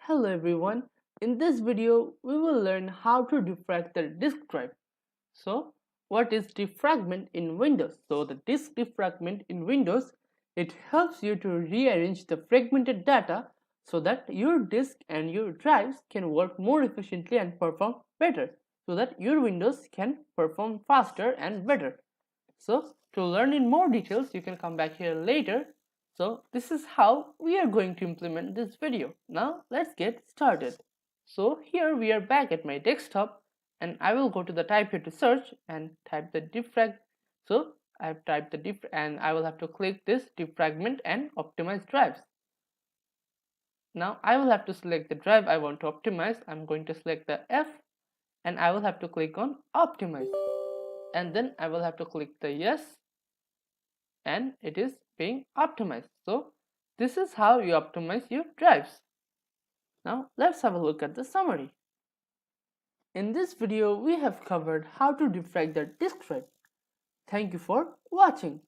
Hello everyone, in this video we will learn how to defrag the disk drive. So what is defragment in Windows? So the disk defragment in Windows, it helps you to rearrange the fragmented data so that your disk and your drives can work more efficiently and perform better, so that your Windows can perform faster and better. So to learn in more details, you can come back here later. So this is how we are going to implement this video. Now let's get started. So here we are back at my desktop and I will go to the type here to search and type the defrag. So I have typed the diff and I will have to click this defragment and optimize drives. Now I will have to select the drive I want to optimize. I'm going to select the F and I will have to click on optimize. And then I will have to click the yes, and it is being optimized. So this is how you optimize your drives. Now let's have a look at the summary. In this video we have covered how to defrag the disk drive. Thank you for watching.